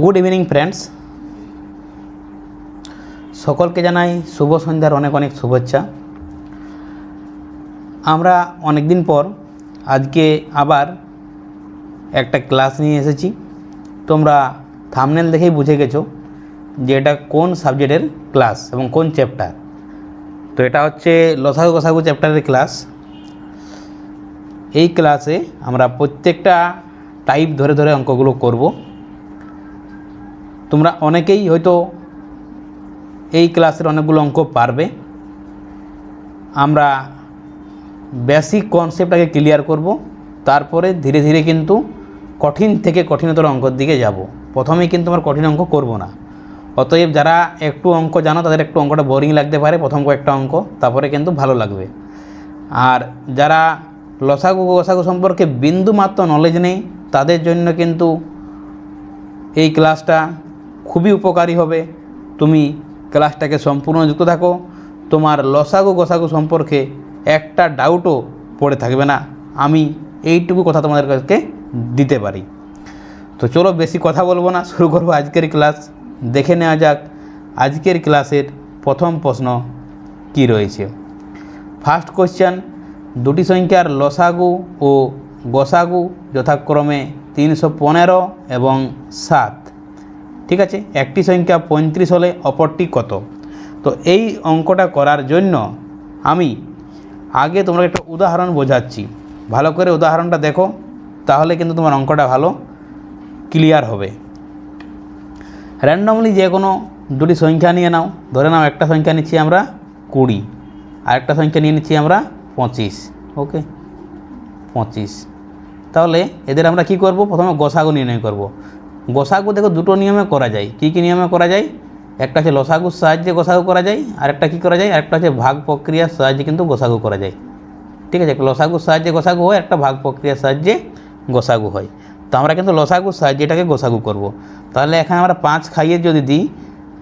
Good evening friends, সকলকে জানাই শুভ সন্ধ্যার অনেক অনেক শুভেচ্ছা। আমরা অনেক দিন পর আজকে আবার একটা ক্লাস নিয়ে এসেছি। তোমরা থাম্বনেল দেখেই বুঝে গেছো যে এটা কোন সাবজেক্টের ক্লাস এবং কোন চ্যাপ্টার। তো এটা হচ্ছে লসাগু গসাগু চ্যাপ্টারের ক্লাস। এই ক্লাসে আমরা প্রত্যেকটা টাইপ ধরে ধরে অঙ্কগুলো করব। তোমরা অনেকেই হয়তো এই ক্লাসের অনেকগুলো অঙ্ক পারবে। আমরা বেসিক কনসেপ্টটাকে ক্লিয়ার করব, তারপরে ধীরে ধীরে কিন্তু কঠিন থেকে কঠিনতর অঙ্কর দিকে যাব। প্রথমেই কিন্তু আমরা কঠিন অঙ্ক করব না। অতএব যারা একটু অঙ্ক জানো তাদের একটু অঙ্কটা বোরিং লাগতে পারে প্রথম কয়েকটা অঙ্ক, তারপরে কিন্তু ভালো লাগবে। আর যারা লসাগু গসাগু সম্পর্কে বিন্দু মাত্র নলেজ নেই তাদের জন্য কিন্তু এই ক্লাসটা খুবই উপকারী হবে। তুমি ক্লাসটাকে সম্পূর্ণ যুক্ত থাকো, তোমার লসাগু গসাগু সম্পর্কে একটা ডাউটও পড়ে থাকবে না। আমি এইটুকু কথা তোমাদের কাছে দিতে পারি। তো চলো বেশি কথা বলবো না, শুরু করবো আজকের ক্লাস। দেখে নেওয়া যাক আজকের ক্লাসের প্রথম প্রশ্ন কি রয়েছে। ফার্স্ট কোশ্চেন, দুটি সংখ্যার লসাগু ও গসাগু যথাক্রমে 315 এবং 7। ঠিক আছে, একটি সংখ্যা 35 হলে অপরটি কত? তো এই অঙ্কটা করার জন্য আমি আগে তোমরা একটা উদাহরণ বোঝাচ্ছি। ভালো করে উদাহরণটা দেখো, তাহলে কিন্তু তোমার অঙ্কটা ভালো ক্লিয়ার হবে। র্যান্ডমলি যে কোনো দুটি সংখ্যা নিয়ে নাও। ধরে নাও একটা সংখ্যা নিচ্ছি আমরা 20, আর একটা সংখ্যা নিয়ে নিচ্ছি আমরা 25। ওকে, 25। তাহলে এদের আমরা কি করব? প্রথমে গসাগু নির্ণয় করব। গসাগু দেখো দুটো নিয়মে করা যায়। কি কি নিয়মে করা যায়? একটা হচ্ছে লসাগুর সাহায্যে গসাগু করা যায়, আর একটা কী করা যায়, আরেকটা হচ্ছে ভাগ প্রক্রিয়ার সাহায্যে কিন্তু গসাগু করা যায়। ঠিক আছে, লসাগুর সাহায্যে গসাগু হয়, একটা ভাগ প্রক্রিয়ার সাহায্যে গসাগু হয়। তো আমরা কিন্তু লসাগুর সাহায্যে এটাকে গসাগু করব। তাহলে এখানে আমরা 5 খাইয়ে যদি দিই,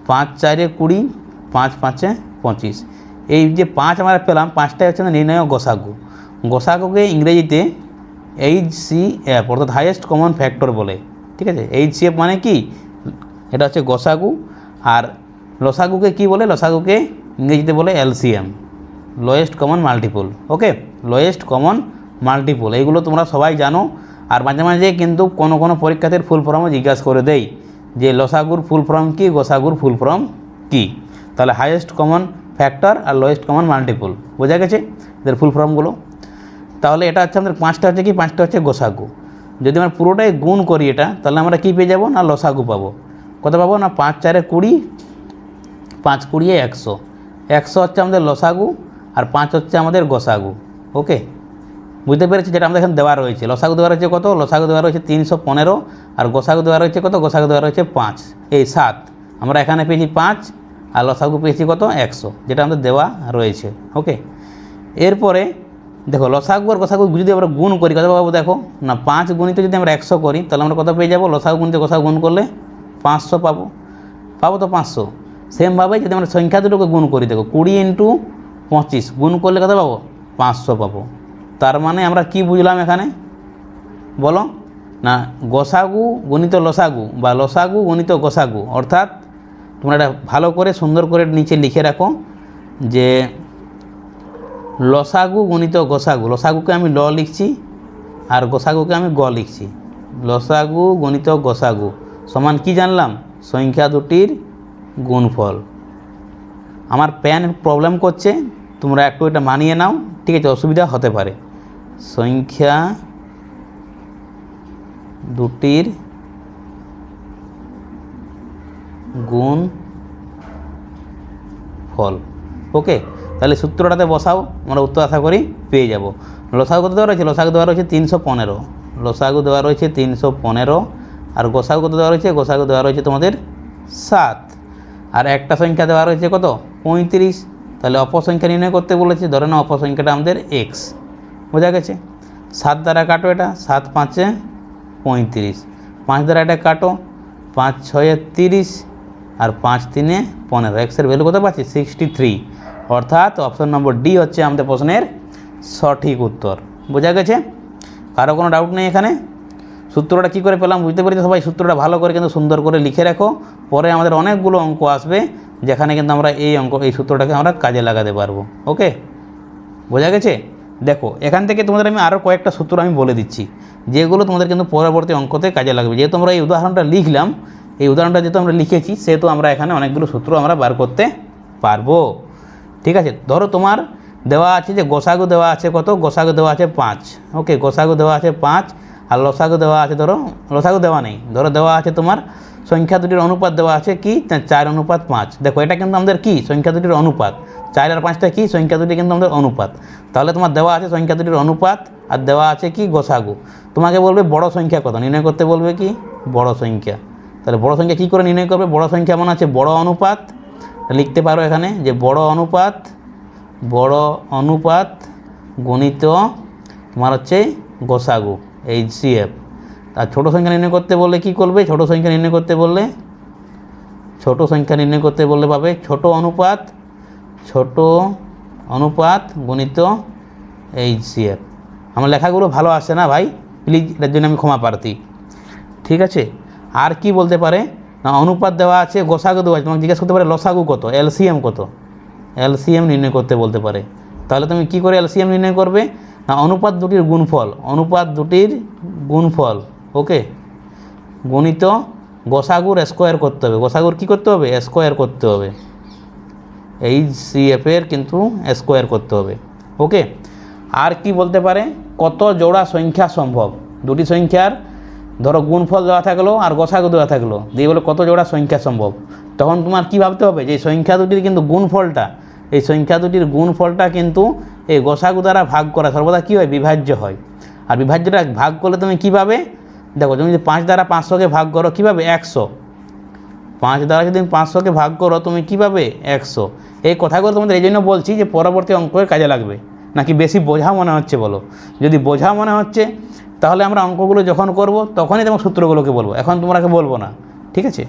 5 4 20, 5 5 25। এই যে 5 আমরা পেলাম, 5টাই হচ্ছে নির্ণয় গসাগু। গসাগুকে ইংরেজিতে HCF অর্থাৎ হাইয়েস্ট কমন ফ্যাক্টর বলে। ঠিক আছে, HCF মানে কি? এটা হচ্ছে গসাগু। আর লসাগুকে কি বলে? লসাগুকে ইংরেজিতে বলে LCM, লোয়েস্ট কমন মাল্টিপল। ওকে, লোয়েস্ট কমন মাল্টিপল এইগুলো তোমরা সবাই জানো। আর মাঝে মাঝে কিন্তু কোনো কোনো পরীক্ষার্থীর ফুল ফর্মও জিজ্ঞাসা করে দেয় যে লসাগুর ফুল ফর্ম কি, গসাগুর ফুল ফর্ম কি। তাহলে হাইয়েস্ট কমন ফ্যাক্টর আর লোয়েস্ট কমন মাল্টিপল বোঝা গেছে এদের ফুল ফর্মগুলো। তাহলে এটা হচ্ছে আমাদের 5টা হচ্ছে কি, 5টা হচ্ছে গসাগু। যদি আমরা পুরোটাই গুণ করি এটা, তাহলে আমরা কী পেয়ে যাব? না লসাগু পাবো। কত পাবো? না 5 4 20, 5 20 100। 100 হচ্ছে আমাদের লসাগু, আর 5 হচ্ছে আমাদের গসাগু। ওকে, বুঝতে পেরেছি? যেটা আমাদের এখানে দেওয়া রয়েছে, লসাগু দেওয়া রয়েছে কত? লসাগু দেওয়া রয়েছে 315, আর গসাগু দেওয়া রয়েছে কত? গসাগু দেওয়া রয়েছে 5, এই 7। আমরা এখানে পেয়েছি 5, আর লসাগু পেয়েছি কত? 100, যেটা আমাদের দেওয়া রয়েছে। ওকে, এরপরে দেখো লসাগু আর গসাগু যদি আমরা গুণ করি কত পাবো? দেখো না, 5 গুণিত যদি আমরা 100 করি, তাহলে আমরা কত পেয়ে যাবো? লসাগু গুণিত গসাগু গুণ করলে 500 পাবো। পাবো তো 500। সেমভাবে যদি আমরা সংখ্যা দুটোকে গুণ করি, দেখো 20 × 25 গুণ করলে কত পাবো? 500 পাবো। তার মানে আমরা কি বুঝলাম এখানে বলো? না, গসাগু গণিত লসাগু বা লসাগু গণিত গসাগু, অর্থাৎ তোমরা এটা ভালো করে সুন্দর করে নিচে লিখে রাখো যে লসাগু গণিত গসাগু। লসাগুকে আমি ল লিখছি আর গসাগুকে আমি গ লিখছি। লসাগু গণিত গসাগু সমান কি জানলাম? সংখ্যা দুটির গুণফল। আমার প্যান প্রবলেম করছে, তোমরা একটু এটা মানিয়ে নাও। ঠিক আছে, অসুবিধা হতে পারে। সংখ্যা দুটির গুণফল। ওকে, তাহলে সূত্রটাতে বসাও, আমরা উত্তর আশা করি পেয়ে যাব। লসাগু কত দেওয়া রয়েছে? লসাগু দেওয়া রয়েছে 315। লসাগু দেওয়া রয়েছে 315, আর গসাগু কত দেওয়া রয়েছে? গসাগু দেওয়া রয়েছে তোমাদের 7, আর একটা সংখ্যা দেওয়া রয়েছে কত? 35। তাহলে অপসংখ্যা নির্ণয় করতে বলেছে। ধরে নাও অপসংখ্যাটা আমাদের x। বোঝা গেছে? 7 দ্বারা কাটো এটা, 7 5 35। 5 দ্বারা এটা কাটো, 5 6 30, আর 5 3 15। এক্সের ভ্যালু কত পাচ্ছি? 63। অর্থাৎ অপশন নম্বর ডি হচ্ছে আমাদের প্রশ্নের সঠিক উত্তর। বোঝা গেছে? কারো কোনো ডাউট নেই এখানে? সূত্রটা কী করে পেলাম বুঝতে পেরেছি সবাই? সূত্রটা ভালো করে কিন্তু সুন্দর করে লিখে রাখো, পরে আমাদের অনেকগুলো অঙ্ক আসবে যেখানে কিন্তু আমরা এই সূত্রটাকে আমরা কাজে লাগাতে পারবো। ওকে, বোঝা গেছে? দেখো এখান থেকে তোমাদের আমি আরও কয়েকটা সূত্র আমি বলে দিচ্ছি যেগুলো তোমাদের কিন্তু পরবর্তী অঙ্কতে কাজে লাগবে। যেহেতু আমরা এই উদাহরণটা লিখলাম, এই উদাহরণটা যেহেতু আমরা লিখেছি, সেহেতু আমরা এখানে অনেকগুলো সূত্র আমরা বার করতে পারবো। ঠিক আছে, ধরো তোমার দেওয়া আছে যে গোসাগু দেওয়া আছে কত? গোসাগু দেওয়া আছে 5। ওকে, গোসাগু দেওয়া আছে 5 আর লসাগু দেওয়া আছে, ধরো লসাগু দেওয়া নেই, ধরো দেওয়া আছে তোমার সংখ্যা দুটির অনুপাত দেওয়া আছে কি 4:5। দেখো এটা কিন্তু আমাদের কি সংখ্যা দুটির অনুপাত, 4 আর 5টা কি সংখ্যা দুটি কিন্তু আমাদের অনুপাত। তাহলে তোমার দেওয়া আছে সংখ্যা দুটির অনুপাত আর দেওয়া আছে কি গোসাগু। তোমাকে বলবে বড় সংখ্যা কত নির্ণয় করতে, বলবে কি বড় সংখ্যা। তাহলে বড় সংখ্যা কী করে নির্ণয় করবে? বড় সংখ্যা মনে আছে বড় অনুপাত, লিখতে পারো এখানে যে বড় অনুপাত গণিত তোমার হচ্ছে গোসাগু HCF। আর ছোটো সংখ্যা নির্ণয় করতে বললে কী করবে? ছোটো সংখ্যা নির্ণয় করতে বললে পাবে ছোট অনুপাত গণিত HCF। আমার লেখাগুলো ভালো আসে না ভাই, প্লিজ এটার জন্য আমি ক্ষমা প্রার্থী। ঠিক আছে, আর কি বলতে পারে না অনুপাত দেওয়া আছে, গোসাগু দেওয়া আছে, তোমাকে জিজ্ঞেস করতে পারে লসাগু কত, LCM কত, LCM নির্ণয় করতে বলতে পারে। তাহলে তুমি কি করে LCM নির্ণয় করবে না অনুপাত দুটির গুণফল, ওকে, গণিত গোসাগুর স্কোয়ার করতে হবে। গোসাগুর কী করতে হবে? স্কোয়ার করতে হবে, HCF এর কিন্তু স্কোয়ার করতে হবে। ওকে, আর কি বলতে পারে কত জোড়া সংখ্যা সম্ভব? দুটি সংখ্যার ধরো গুণফল দেওয়া থাকলো আর গোসাগু দেওয়া থাকলো, দিয়ে বলে কত জোড়া সংখ্যা সম্ভব। তখন তোমার কি ভাবতে হবে যে সংখ্যা দুটির কিন্তু গুণফলটা, এই সংখ্যা দুটির গুণফলটা কিন্তু এই গোসাগু দ্বারা ভাগ করা সর্বদা কী হয়? বিভাজ্য হয়। আর বিভাজ্যটা ভাগ করলে তুমি কীভাবে? দেখো তুমি যদি 5 দ্বারা 500কে ভাগ করো কীভাবে? 100। 5 দ্বারা যদি 500কে ভাগ করো তুমি কীভাবে? 100। এই কথাগুলো তোমাদের এই জন্য বলছি যে পরবর্তী অঙ্কের কাজে লাগবে। নাকি বেশি বোঝা মনে হচ্ছে বলো? যদি বোঝা মনে হচ্ছে তাহলে আমরা অঙ্কগুলো যখন করব তখনই তোমার সূত্রগুলোকে বলবো, এখন তোমরাকে বলবো না। ঠিক আছে,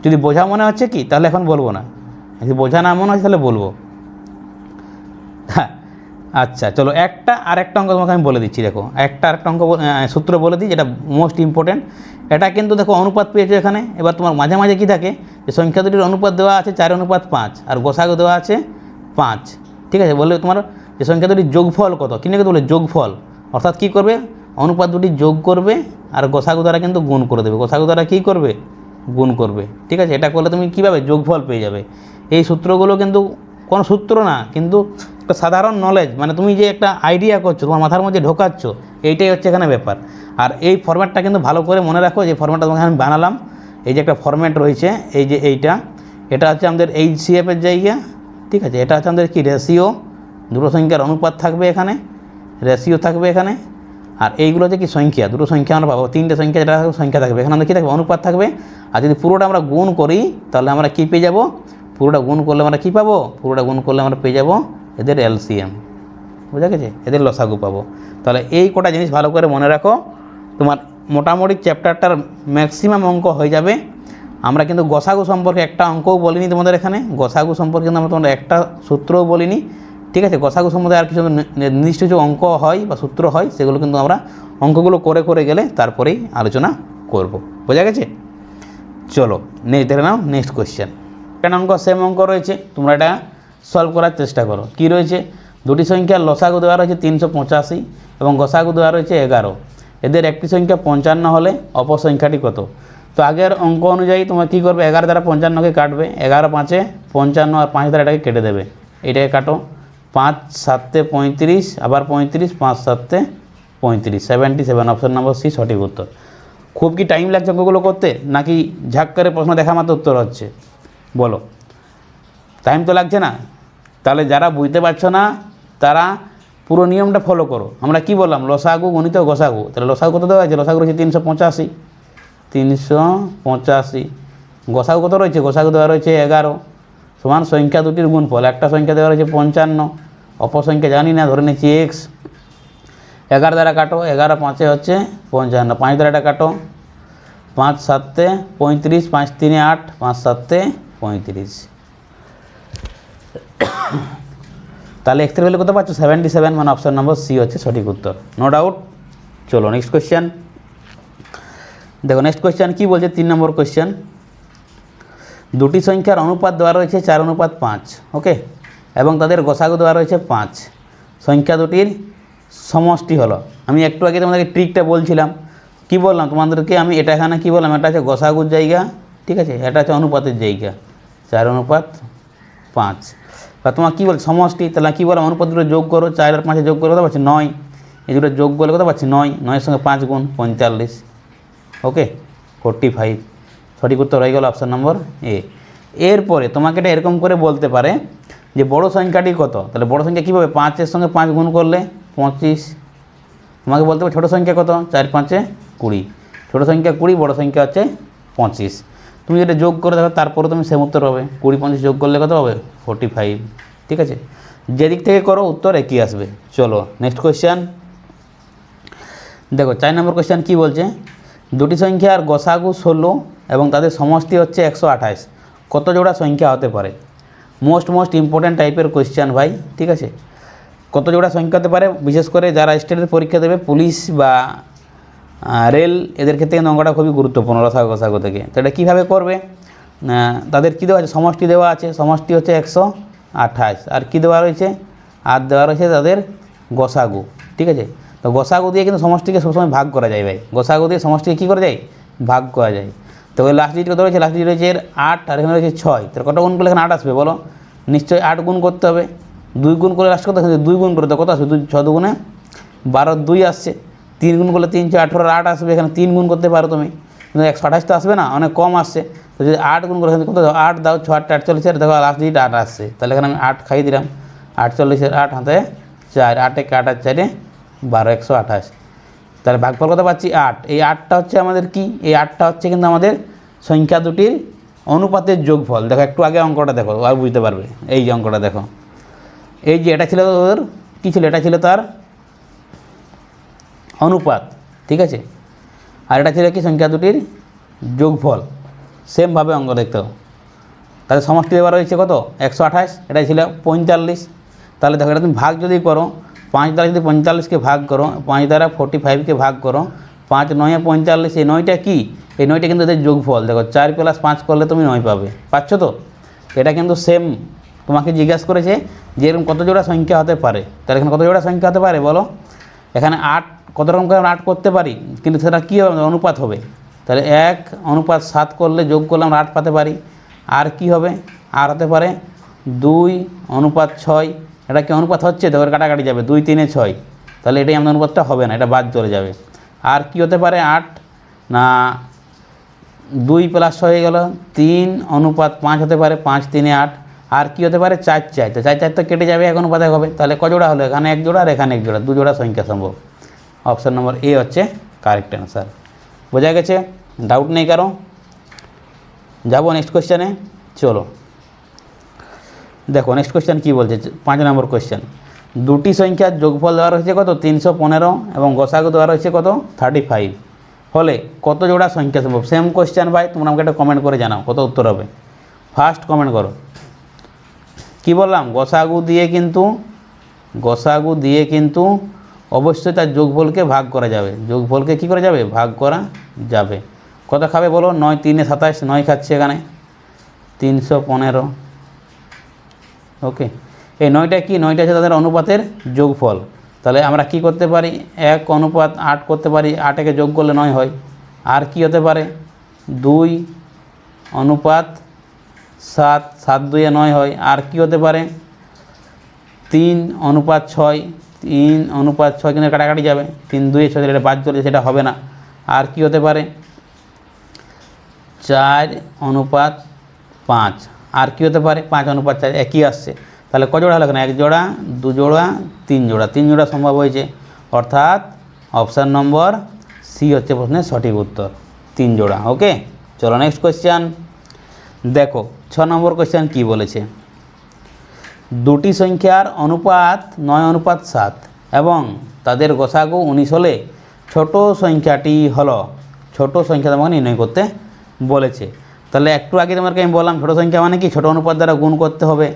যদি বোঝা মনে হচ্ছে কি তাহলে এখন বলবো না, যদি বোঝা না মনে হচ্ছে তাহলে বলবো। হ্যাঁ, আচ্ছা চলো আরেকটা অঙ্ক তোমাকে আমি বলে দিচ্ছি। দেখো আরেকটা অঙ্ক সূত্র বলে দিই যেটা মোস্ট ইম্পর্টেন্ট। এটা কিন্তু দেখো অনুপাত পেয়েছো এখানে। এবার তোমার মাঝে মাঝে কী থাকে যে সংখ্যা দুটির অনুপাত দেওয়া আছে 4:5 আর গোসাগু দেওয়া আছে 5। ঠিক আছে, বললে তোমার যে সংখ্যা দুটির যোগফল কত, কী নাকি বলে যোগফল, অর্থাৎ কী করবে? অনুপাত দুটি যোগ করবে আর গোসাগু দ্বারা কিন্তু গুণ করে দেবে, গোসাগু দ্বারা কী করবে? গুণ করবে। ঠিক আছে, এটা করলে তুমি কীভাবে যোগফল পেয়ে যাবে। এই সূত্রগুলো কিন্তু কোনো সূত্র না, কিন্তু একটা সাধারণ নলেজ, মানে তুমি যে একটা আইডিয়া করছো তোমার মাথার মধ্যে ঢোকাচ্ছ, এইটাই হচ্ছে এখানে ব্যাপার। আর এই ফরম্যাটটা কিন্তু ভালো করে মনে রাখো, যে ফরম্যাটটা তোমাকে আমি বানালাম, এই যে একটা ফরম্যাট রয়েছে, এই যে এটা হচ্ছে আমাদের HCF এর জায়গা। ঠিক আছে, এটা হচ্ছে আমাদের কি রেশিও, দুটো সংখ্যার অনুপাত থাকবে এখানে, রেশিও থাকবে এখানে। আর এইগুলো হচ্ছে কি সংখ্যা, দুটো সংখ্যা আমরা পাবো, তিনটে সংখ্যা যেটা সংখ্যা থাকবে এখানে আমাদের কী থাকবে? অনুপাত থাকবে। আর যদি পুরোটা আমরা গুণ করি তাহলে আমরা কী পেয়ে যাবো? পুরোটা গুণ করলে আমরা কী পাবো? পুরোটা গুণ করলে আমরা পেয়ে যাবো এদের LCM। বুঝা গেছে? এদের লসাগু পাবো। তাহলে এই কটা জিনিস ভালো করে মনে রাখো, তোমার মোটামুটি চ্যাপ্টারটার ম্যাক্সিমাম অঙ্ক হয়ে যাবে। আমরা কিন্তু গোসাগু সম্পর্কে একটা অঙ্কও বলিনি তোমাদের এখানে, গোসাগু সম্পর্কে কিন্তু আমরা তোমাদের একটা সূত্রও বলিনি। ঠিক আছে, গোসাগু সম্বন্ধে আর কিছু নির্দিষ্ট কিছু অঙ্ক হয় বা সূত্র হয়, সেগুলো কিন্তু আমরা অঙ্কগুলো করে গেলে তারপরেই আলোচনা করব। বোঝা গেছে? চলো দেখে নাও নেক্সট কোয়েশ্চেন। একটা অঙ্ক সেম অঙ্ক রয়েছে, তোমরা এটা সলভ করার চেষ্টা করো। কি রয়েছে? দুটি সংখ্যার লসাগু দেওয়া রয়েছে 385 এবং গোসাগু দেওয়া রয়েছে 11। এদের একটি সংখ্যা 55 হলে অপর সংখ্যাটি কত? তো আগের অঙ্ক অনুযায়ী তোমরা কী করবে? 11 দ্বারা 55কে কাটবে, 11 5 55 আর 5 দ্বারা এটাকে কেটে দেবে। এটাকে কাটো, 5 7 35, আবার 35, 5 7 35, 77। অপশন নম্বর সি সঠিক উত্তর। খুব কি টাইম লাগছে অঙ্কগুলো করতে, নাকি ঝাঁক করে প্রশ্ন দেখা মাত্র উত্তর হচ্ছে? বলো, টাইম তো লাগছে না? তাহলে যারা বুঝতে পারছো না তারা পুরো নিয়মটা ফলো করো। আমরা কি বললাম? লসাগু গণিত গোসাগু। তাহলে লসাগু কত দেওয়া আছে? লসাগু রয়েছে 385। গোসাগু কত রয়েছে? গোসাগু দেওয়া রয়েছে 11 সমান সংখ্যা দুটির গুণফল। একটা সংখ্যা দেওয়া রয়েছে 55, অপর সংখ্যা জানি না, ধরে নিচ্ছি x। 11 দ্বারা কাটো, 11 5 হচ্ছে 55, 5 দ্বারা এটা কাটো, 5 7 35, 5 3 8, 5 7 35। তাহলে x এর ভ্যালু কত পাচ্ছ? 77, মানে অপশন নম্বর সি হচ্ছে সঠিক উত্তর, নো ডাউট। চলো নেক্সট কোয়েশ্চেন। দেখো নেক্সট কোয়েশ্চেন কী বলছে, 3 নম্বর কোয়েশ্চেন। দুটি সংখ্যার অনুপাত দেওয়া রয়েছে 4:5, ওকে, এবং তাদের গসাগু দেওয়া রয়েছে 5। সংখ্যা দুটির সমষ্টি হলো। আমি একটু আগে তোমাদেরকে ট্রিকটা বলছিলাম, কি বললাম তোমাদেরকে আমি, এটা এখানে কী বললাম, এটা আছে গসাগুর জায়গা, ঠিক আছে, এটা আছে অনুপাতের জায়গা, 4:5। বা তোমার কী বল সমষ্টি, তাহলে কী বললাম, অনুপাত দুটো যোগ করো, 4 আর 5 যোগ করে কত পাচ্ছি 9, এই দুটো যোগ করলে কত পাচ্ছি 9, 9-এর সঙ্গে 5 গুণ 45, ওকে 45। সঠিক উত্তর হয়ে গেল অপশান নম্বর এ। এরপরে তোমাকে এটা এরকম করে বলতে পারে যে বড় সংখ্যাটি কত, তাহলে বড় সংখ্যা কীভাবে, 5-এর সঙ্গে 5 গুণ করলে 25। তোমাকে বলতে পারে ছোটো সংখ্যা কত, 4-5 20, ছোটো সংখ্যা 20, বড় সংখ্যা হচ্ছে 25। তুমি যেটা যোগ করে দেখো তারপরে তুমি সেম উত্তর হবে, 20-25 যোগ করলে কত হবে 45, ঠিক আছে, যেদিক থেকে করো উত্তর একই আসবে। চলো নেক্সট কোয়েশ্চেন দেখো, 4 নম্বর কোয়েশ্চেন কী বলছে, দুটি সংখ্যার গসাগু 16 এবং তাদের সমষ্টি হচ্ছে 128, কত জোড়া সংখ্যা হতে পারে? মোস্ট ইম্পর্ট্যান্ট টাইপের কোয়েশ্চেন ভাই, ঠিক আছে, কত জোড়া সংখ্যা হতে পারে, বিশেষ করে যারা স্টেটের পরীক্ষা দেবে, পুলিশ বা রেল, এদের ক্ষেত্রে কিন্তু অঙ্কটা খুবই গুরুত্বপূর্ণ লসাগু গসাগু থেকে। তো এটা কীভাবে করবে, তাদের কী দেওয়া আছে, সমষ্টি দেওয়া আছে, সমষ্টি হচ্ছে 128, আর কী দেওয়া রয়েছে, আর দেওয়া রয়েছে তাদের গসাগু, ঠিক আছে। তো গসাগু দিয়ে কিন্তু সমষ্টিকে সবসময় ভাগ করা যায় ভাই, গসাগু দিয়ে সমষ্টিকে কী করা যায়, ভাগ করা যায়। তো ওই লাস্ট ডিজিট কত রয়েছে, লাস্ট ডিজিট রয়েছে 8, আর এখানে রয়েছে 6, তাহলে কত গুণ করলে এখানে 8 আসবে বলো, নিশ্চয়ই 8 গুণ করতে হবে, 2 গুণ করে লাস্ট কত, 2 গুণ করে তো কত আসবে, 6 দুগুণে 12, 2 আসছে, 3 গুণ করলে 3 4 18, 8 আসবে, এখানে 3 গুণ করতে পারো তুমি, কিন্তু 128 তো আসবে না, অনেক কম আসছে। তো যদি 8 গুণ করে কত, 8 দাও 6 8 48, দেখো লাস্ট ডিজিট 8 আসছে, তাহলে এখানে আমি 8 খাই দিলাম, 48-এর 8 হাতে 4, 8 একে 8 আর 4-এ 12, 128। তাহলে ভাগফল কত পাচ্ছি 8, এই 8টা হচ্ছে আমাদের কি, এই 8টা হচ্ছে কিন্তু আমাদের সংখ্যা দুটির অনুপাতের যোগফল। দেখো একটু আগে অঙ্কটা দেখো আর বুঝতে পারবে, এই যে অঙ্কটা দেখো, এই যে এটা ছিল ওর কী ছিল, এটা ছিল তার অনুপাত, ঠিক আছে, আর এটা ছিল কি সংখ্যা দুটির যোগফল, সেমভাবে অঙ্ক দেখতে হবে। তাহলে সমষ্টি দেওয়া রয়েছে কত 128, এটাই ছিল 45। তাহলে দেখো এটা তুমি ভাগ যদি করো, 5 দ্বারা যদি 45কে ভাগ করো, 5 দ্বারা 45কে ভাগ করো, 5 9 45, এই 9টা কি, এই 9টা কিন্তু এদের যোগফল, দেখো 4 + 5 করলে তুমি 9 পাবে, পাচ্ছ তো। এটা কিন্তু সেম তোমাকে জিজ্ঞাসা করেছে যে এরকম কত জোড়া সংখ্যা হতে পারে, তাহলে এখানে কত জোড়া সংখ্যা হতে পারে বলো, এখানে 8, কত রকম করে 8 করতে পারি, কিন্তু সেটা কী হবে, অনুপাত হবে। তাহলে 1:7 করলে যোগ করলে আমরা 8 পেতে পারি, আর কি হবে, আর হতে পারে 2:6, এটা কি অনুপাত হচ্ছে, দেখো কাটাকাটি যাবে, 2 3 6, তাহলে এটাই আমাদের অনুপাতটা হবে না, এটা বাদ চলে যাবে। আর কি হতে পারে 8 না, 2 + 6 হয়ে গেল 3:5 হতে পারে, 5 3 8, আর কি হতে পারে 4 4, তো 4 4 তো কেটে যাবে, এক অনুপাতে হবে, তাহলে ক জোড়া হলো, এখানে 1 জোড়া আর এখানে 1 জোড়া, 2 জোড়া সংখ্যা সম্ভব। অপশান নম্বর এ হচ্ছে কারেক্ট অ্যান্সার। বোঝা গেছে, ডাউট নেই কারো। যাবো নেক্সট কোয়েশ্চেনে, চলো দেখো নেক্সট কোয়েশ্চেন কী বলছে, 5 নম্বর কোয়েশ্চেন। দুটি সংখ্যার যোগফল দেওয়া রয়েছে কত 315 এবং গসাগু দেওয়া রয়েছে কত 35, হলে কত জোড়া সংখ্যা সম্ভব। সেম কোয়েশ্চেন ভাই, তোমরা আমাকে একটা কমেন্ট করে জানাও কত উত্তর হবে, ফার্স্ট কমেন্ট করো। কি বললাম, গসাগু দিয়ে কিন্তু অবশ্যই তার যোগফলকে ভাগ করা যাবে, যোগফলকে কী করা যাবে, ভাগ করা যাবে। কত খাবে বলো, 9 3 27, 9 খাচ্ছে এখানে 315, ওকে। এই 9টা কি, 9টা হচ্ছে তাদের অনুপাতের যোগফল। তাহলে আমরা কি করতে পারি, 1:8 করতে পারি, 8-একে যোগ করলে 9 হয়। আর কি হতে পারে 2:7, 7 2 9 হয়। আর কি হতে পারে 3:6, 3:6 কিন্তু কাটাকাটি যাবে, 3 2 6, এটা বাদ চলে, সেটা হবে না। আর কি হতে পারে 4:5, আর কি হতে পারে 5:4, একই আসছে। তাহলে ক জোড়া হলো এখানে, 1 জোড়া 2 জোড়া 3 জোড়া, 3 জোড়া সম্ভব হয়েছে, অর্থাৎ অপশান নম্বর সি হচ্ছে প্রশ্নের সঠিক উত্তর, 3 জোড়া। ওকে, চলো নেক্সট কোয়েশ্চেন দেখো, 6 নম্বর কোয়েশ্চেন কী বলেছে। দুটি সংখ্যার অনুপাত 9:7 এবং তাদের গসাগু 19 হলে ছোট সংখ্যাটি হলো, ছোট সংখ্যা তোমাকে নির্ণয় করতে বলেছে। তাহলে একটু আগে তোমাকে আমি বললাম ছোটো সংখ্যা মানে কি, ছোটো অনুপাত দ্বারা গুণ করতে হবে,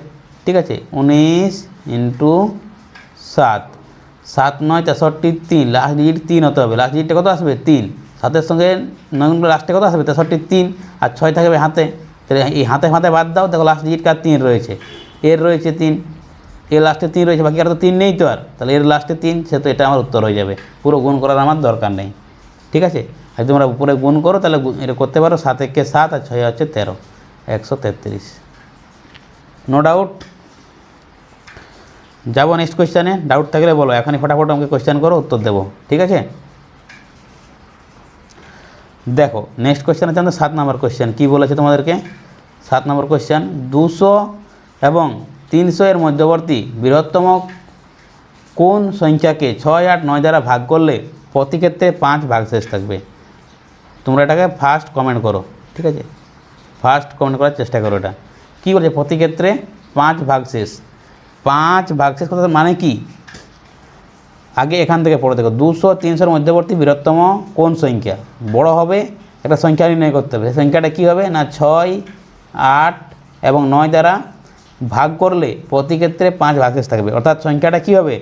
ঠিক আছে। 19 × 7, 7 9 63, লাস্ট ডিজিট 3 হতে হবে, লাস্ট ডিজিটটা কত আসবে 3, 7-এর সঙ্গে 9 গুণ করলে লাস্টে কত আসবে 63, 3 আর 6 থাকবে হাতে। তাহলে এই হাতে হাতে বাদ দাও, দেখো লাস্ট ডিজিট কার 3 রয়েছে, এর রয়েছে 3, এর লাস্টে 3 রয়েছে, বাকি আর তো 3 নেই তো আর, তাহলে এর লাস্টে 3, সে তো এটা আমার উত্তর হয়ে যাবে, পুরো গুণ করার আমার দরকার নেই। ঠিক আছে, আর তোমরা উপরে গুণ করো তাহলে এটা করতে পারো, 7 একে 7 আর 6 হচ্ছে 13, 133। No doubt? যাবো নেক্সট কোয়েশ্চানে, ডাউট থাকলে বলো, এখনই ফটাফট আমাকে কোয়েশ্চান করো, উত্তর দেবো। ঠিক আছে, দেখো নেক্সট কোয়েশ্চান হচ্ছে আমাদের 7 নম্বর কোয়েশ্চান। কী বলেছে তোমাদেরকে? 7 নম্বর কোয়েশ্চান, 200 এবং 300 এর মধ্যবর্তী বৃহত্তম কোন সংখ্যাকে 6, 8, 9 দ্বারা ভাগ করলে প্রতি ক্ষেত্রে 5 ভাগশেষ থাকবে? তোমরা এটাকে ফার্স্ট কমেন্ট করো। ঠিক আছে, ফার্স্ট কমেন্ট করার চেষ্টা করো। এটা কী বলছে? প্রতি ক্ষেত্রে 5 ভাগশেষ। 5 ভাগশেষ কথা মানে কি? আগে এখান থেকে পড়ে দেখো, 200, 300 মধ্যবর্তী বৃহত্তম কোন সংখ্যা? বড় হবে একটা সংখ্যা নির্ণয় করতে হবে। সেই সংখ্যাটা কী হবে না 6, 8 এবং 9 দ্বারা ভাগ করলে প্রতি ক্ষেত্রে 5 ভাগশেষ থাকবে। অর্থাৎ সংখ্যাটা কী হবে?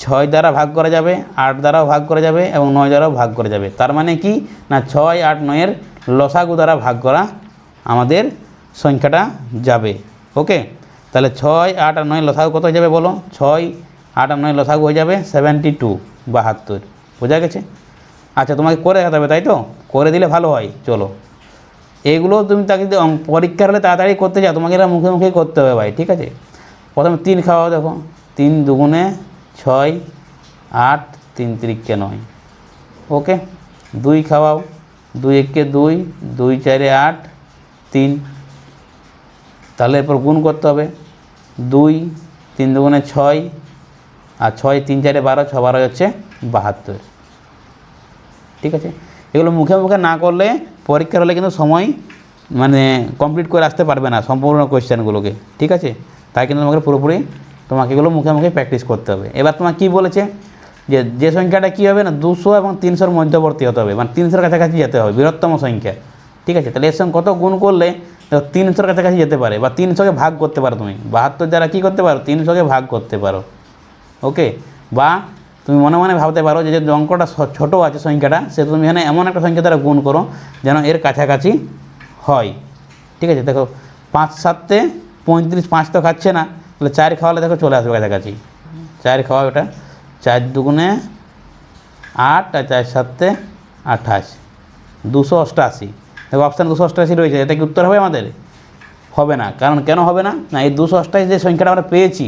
6 দ্বারা ভাগ করা যাবে, 8 দ্বারাও ভাগ করা যাবে এবং 9 দ্বারাও ভাগ করা যাবে। তার মানে কি না 6, 8, 9 এর লসাগু দ্বারা ভাগ করা আমাদের সংখ্যাটা যাবে। ওকে, তাহলে 6, 8 আর 9 লসাগু কত হয়ে যাবে বলো? 6, 8 আর 9 লসাগু হয়ে যাবে 72, 72। বোঝা গেছে? আচ্ছা, তোমাকে করে দেখাতে হবে তাই তো? করে দিলে ভালো হয়। চলো, এইগুলো তুমি তাকে পরীক্ষার হলে তাড়াতাড়ি করতে চাও, তোমাকে এটা মুখে মুখেই করতে হবে ভাই। ঠিক আছে, প্রথমে 3 খাওয়াও, দেখো 3 দুগুণে 6, 8, 3 তিরিকে 9। ওকে, 2 খাওয়াও, 2 একে 2, 2 4 8, 3। তাহলে এরপর গুণ করতে হবে, 2, 3 দুগুণে 6 আর 6, 3 4 12, 6 12 হচ্ছে 72। ঠিক আছে, এগুলো মুখে মুখে না করলে পরীক্ষার হলে কিন্তু সময় মানে কমপ্লিট করে আসতে পারবে না সম্পূর্ণ কোয়েশ্চেনগুলোকে। ঠিক আছে, তাই কিন্তু তোমাকে পুরোপুরি তোমাকে এগুলো মুখে মুখে প্র্যাকটিস করতে হবে। এবার তোমার কী বলেছে যে সংখ্যাটা কী হবে না 200 এবং 300 মধ্যবর্তী হতে হবে, মানে 300-র কাছাকাছি যেতে হবে, বৃহত্তম সংখ্যা। ঠিক আছে, তাহলে এর সঙ্গে কত গুণ করলে 300-র কাছাকাছি যেতে পারে, বা 300-কে ভাগ করতে পারো তুমি। 72 দ্বারা কী করতে পারো? 300-কে ভাগ করতে পারো। ওকে, বা তুমি মনে মনে ভাবতে পারো যে অঙ্কটা ছোটো আছে সংখ্যাটা, সে তুমি এখানে এমন একটা সংখ্যা দ্বারা গুণ করো যেন এর কাছাকাছি হয়। ঠিক আছে, দেখো 5 7 35, 5 তো খাচ্ছে না, তাহলে 4 খাওয়ালে দেখো চলে আসবে কাছাকাছি। 4 খাওয়া, ওটা 4 দুগুণে 8 আর 4 7 28, 288। দেখো অপশান 288 রয়েছে, এটা কি উত্তর হবে আমাদের? হবে না। কারণ কেন হবে না? না, এই 288 যে সংখ্যাটা আমরা পেয়েছি,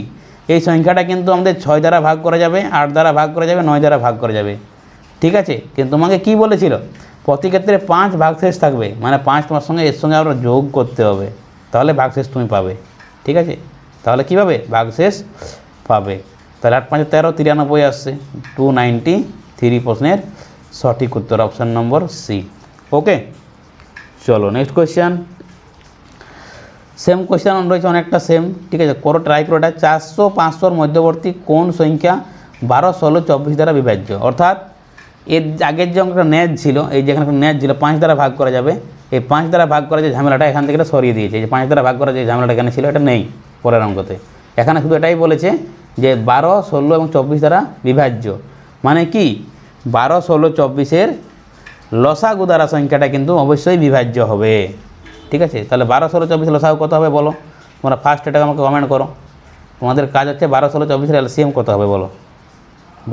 এই সংখ্যাটা কিন্তু আমাদের 6 দ্বারা ভাগ করা যাবে, 8 দ্বারা ভাগ করা যাবে, 9 দ্বারা ভাগ করা যাবে। ঠিক আছে, কিন্তু তোমাকে কি বলেছিল? প্রতি ক্ষেত্রে 5 ভাগশেষ থাকবে, মানে 5 তোমার সঙ্গে এর সঙ্গে আমরা যোগ করতে হবে, তাহলে ভাগশেষ তুমি পাবে। ঠিক আছে, তাহলে কী পাবে? ভাগশেষ পাবে। তাহলে 8 5 13, 93 আসছে, 293 প্রশ্নের সঠিক উত্তর অপশান নম্বর সি। ওকে, চলো নেক্সট কোয়েশ্চেন। সেম কোয়েশ্চেন রয়েছে অনেকটা সেম। ঠিক আছে, করো, ট্রাই করো এটা। 400, 500-র মধ্যবর্তী কোন সংখ্যা 12, 16, 24 দ্বারা বিভাজ্য? অর্থাৎ এর আগের যে অঙ্কটা ন্যাজ ছিল, এই যেখানে একটা ন্যাজ ছিল 5 দ্বারা ভাগ করা যাবে, এই 5 দ্বারা ভাগ করা যে ঝামেলাটা এখান থেকে এটা সরিয়ে দিয়েছে। এই যে 5 দ্বারা ভাগ করা যে ঝামেলাটা এখানে ছিল, এটা নেই পরের অঙ্কতে। এখানে শুধু এটাই বলেছে যে 12, 16 এবং 24 দ্বারা বিভাজ্য, মানে কি 12, 16, 24-এর লসাগু দ্বারা সংখ্যাটা কিন্তু অবশ্যই বিভাজ্য হবে। ঠিক আছে, তাহলে 12, 16, 24 লসাগু কত হবে বলো? তোমরা ফার্স্ট এটাকে আমাকে কমেন্ট করো। তোমাদের কাজ হচ্ছে 12, 16, 24-এর এলসিএম কত হবে বলো?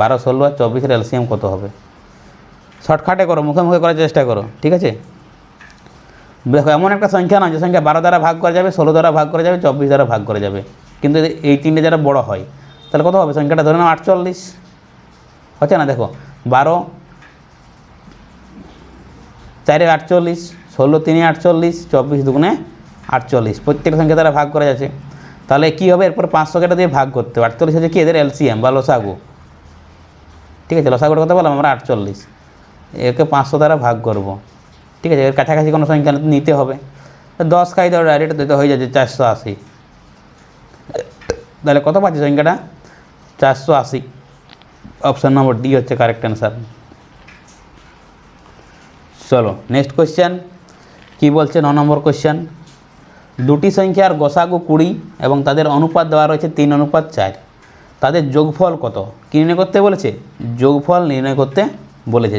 12, 16 আর 24-এর এলসিএম কত হবে? শর্টকাটে করো, মুখে মুখে করার চেষ্টা করো। ঠিক আছে, দেখো এমন একটা সংখ্যা নয় যে সংখ্যা 12 দ্বারা ভাগ করা যাবে, 16 দ্বারা ভাগ করা যাবে, 24 দ্বারা ভাগ করা যাবে, কিন্তু এই তিনটে যারা বড় হয়, তাহলে কত হবে সংখ্যাটা? ধরে নাও 48 হচ্ছে না। দেখো 12 4 48, 16 3 48, 24 দুগুণে 48, প্রত্যেকটা সংখ্যা দ্বারা ভাগ করা যাচ্ছে। তাহলে কী হবে? এরপর 500-কে দিয়ে ভাগ করতে হবে। 48 হচ্ছে কি এদের এলসিএম বা লসাগু। ঠিক আছে, লসাগুর কথা বললাম আমরা 48, একে 500 দ্বারা ভাগ করব। ঠিক আছে, এর কাছাকাছি কোনো সংখ্যা নিতে হবে। 10 খাই দাও, ডাইরেক্ট দিতে হয়ে যাচ্ছে 480। তাহলে কত পাচ্ছি সংখ্যাটা? 480। অপশান নম্বর ডি হচ্ছে কারেক্ট অ্যান্সার। চলো নেক্সট কোয়েশ্চেন। কী বলছে 9 নম্বর কোয়েশ্চেন। দুটি সংখ্যার গসাগু 20 এবং তাদের অনুপাত দেওয়া রয়েছে 3:4। তাদের যোগফল কত? কী নির্ণয় করতে বলেছে? যোগফল নির্ণয় করতে বলেছে।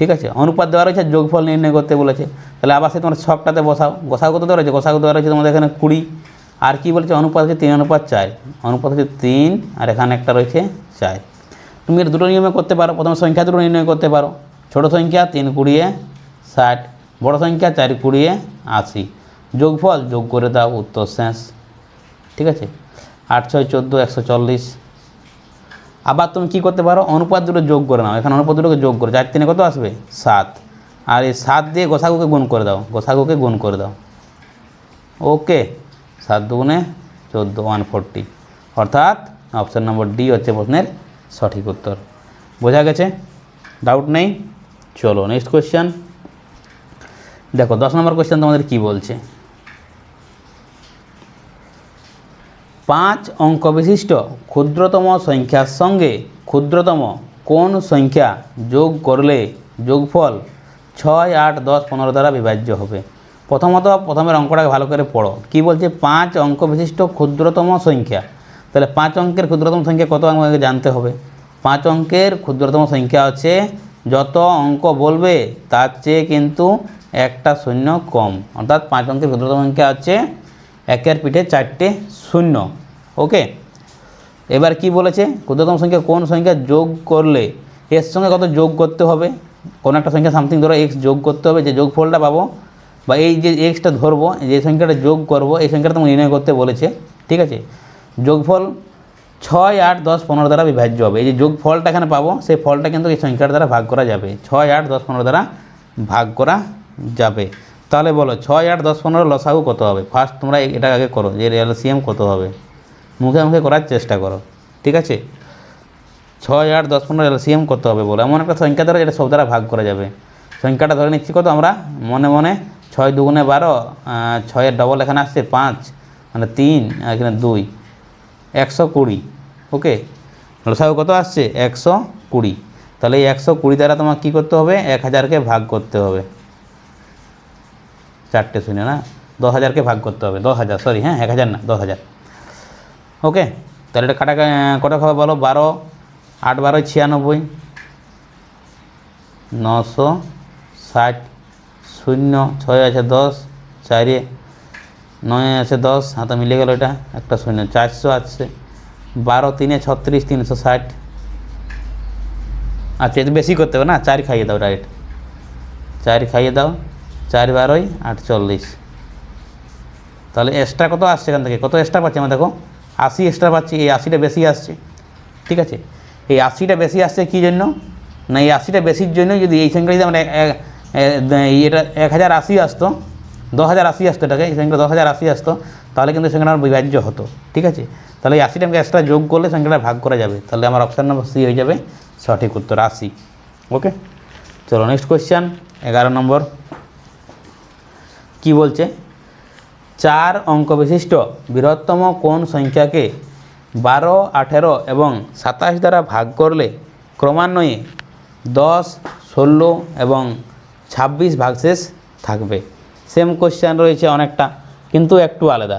ঠিক আছে, অনুপাত দেওয়া রয়েছে, যোগফল নির্ণয় করতে বলেছে। তাহলে আবার সে তোমার ছকটাতে বসাও, গোসাগু কত দেওয়া রয়েছে, গোসাগু দেওয়া রয়েছে তোমাদের এখানে 20, আর কি বলছে অনুপাত হচ্ছে 3:4, অনুপাত হচ্ছে 3, আর এখানে একটা রয়েছে 4। তুমি এটা দুটো নিয়মে করতে পারো, প্রথমে সংখ্যা দুটো নির্ণয় করতে পারো, ছোটো সংখ্যা 3×20 60, বড় সংখ্যা 4×20 80, যোগফল যোগ করে দাও, উত্তর শেষ। ঠিক আছে, 8 6 14 140। আবার তুমি কী করতে পারো, অনুপাত দুটো যোগ করে নাও, এখানে অনুপাত দুটোকে যোগ করে 4 3 কত আসবে 7, আর এই 7 দিয়ে গোসাগুকে গুণ করে দাও, গোসাগুকে গুণ করে দাও। ওকে, 7 2 14 140, অর্থাৎ অপশান নম্বর ডি হচ্ছে প্রশ্নের সঠিক উত্তর। বোঝা গেছে, ডাউট নেই। চলো নেক্সট কোয়েশ্চেন দেখো, 10 নম্বর কোয়েশ্চেন তোমাদের কি বলছে, 5 অঙ্ক বিশিষ্ট ক্ষুদ্রতম সংখ্যার সঙ্গে ক্ষুদ্রতম কোন সংখ্যা যোগ করলে যোগফল 6 8 10 15 দ্বারা বিভাজ্য হবে। প্রথমের অঙ্কটাকে ভালো করে পড়ো, কি বলছে 5 অঙ্ক বিশিষ্ট ক্ষুদ্রতম সংখ্যা। তাহলে 5 অঙ্কের ক্ষুদ্রতম সংখ্যা কত আমাকে জানতে হবে। 5 অঙ্কের ক্ষুদ্রতম সংখ্যা হচ্ছে যত অঙ্ক বলবে তার চেয়ে কিন্তু একটা শূন্য কম, অর্থাৎ 5 অঙ্কের ক্ষুদ্রতম সংখ্যা হচ্ছে 1-এর পিঠে 4টে শূন্য। ওকে, এবার কি বলেছে, ক্ষুদ্রতম সংখ্যা কোন সংখ্যা যোগ করলে এর সঙ্গে কত যোগ করতে হবে, কোনো একটা সংখ্যা সামথিং ধরো এক্স যোগ করতে হবে, যে যোগফলটা পাবো বা এই যে এক্সটা ধরবো, যে সংখ্যাটা যোগ করব এই সংখ্যাটা তোমাকে নির্ণয় করতে বলেছে। ঠিক আছে, যোগফল 6 8 10 15 দ্বারা বিভাজ্য হবে। এই যে যোগফলটা এখানে পাবো, সেই ফলটা কিন্তু এই সংখ্যার দ্বারা ভাগ করা যাবে, 6 8 10 15 দ্বারা ভাগ করা যাবে। তাহলে বলো 6 8 10 15 লসাগু কত হবে। ফার্স্ট তোমরা এটা আগে করো, যে এলসিএম কত হবে, মুখে মুখে করার চেষ্টা করো। ঠিক আছে, 6 8 10 15 এলসিএম কত হবে বলো, এমন একটা সংখ্যা ধরো যেটা সব দ্বারা ভাগ করা যাবে। সংখ্যাটা ধরে নিচ্ছি কত আমরা মনে মনে, 6 2 12, 6-এর ডবল এখানে আসছে 5, মানে 3, আর এখানে 2, 120। ওকে, লসাগু কত আসছে 120। তাহলে এই 120 দ্বারা তোমার কী করতে হবে, 1000কে ভাগ করতে হবে, 4টে শূন্য না, 10,000কে ভাগ করতে হবে, 10,000 সরি, হ্যাঁ 1000 না 10,000। ওকে, তাহলে এটা কাটা কটা খাবে বলো, 12 8 12 96, 960, 0 6 আছে 10, 4 9 আছে 10, হাতে মিলে গেল, এটা একটা শূন্য, 400 আছে, 12 3 36 360। আচ্ছা, এটা বেশি করতে হবে না, 4 খাইয়ে দাও ডাইরেক্ট, 4 খাইয়ে দাও, 4 12 48। তাহলে এক্সট্রা কত আসছে এখান থেকে, কত এক্সট্রা পাচ্ছি আমরা দেখো, 80 এক্সট্রা পাচ্ছি। এই 80টা বেশি আসছে। ঠিক আছে, এই 80টা বেশি আসছে কী জন্য না, এই 80টা বেশির জন্য যদি এই সংখ্যা যদি আমরা এটা 1080 আসতো, 10,080 আসতো, এটাকে এই সংখ্যাটা 10,080 আসতো, তাহলে কিন্তু সংখ্যাটা আমার বিভাজ্য হতো। ঠিক আছে, তাহলে এই 80টা আমাকে এক্সট্রা যোগ করলে সংখ্যাটা ভাগ করা যাবে, তাহলে আমার অপশান নম্বর সি হয়ে যাবে সঠিক উত্তর 80। ওকে, চলো নেক্সট কোয়েশ্চেন 11 নম্বর কি বলছে, 4 অঙ্ক বিশিষ্ট বৃহত্তম কোন সংখ্যাকে 12 18 এবং 27 দ্বারা ভাগ করলে ক্রমান্বয়ে 10 16 এবং 26 ভাগশেষ থাকবে। সেম কোয়েশ্চেন রয়েছে অনেকটা, কিন্তু একটু আলাদা,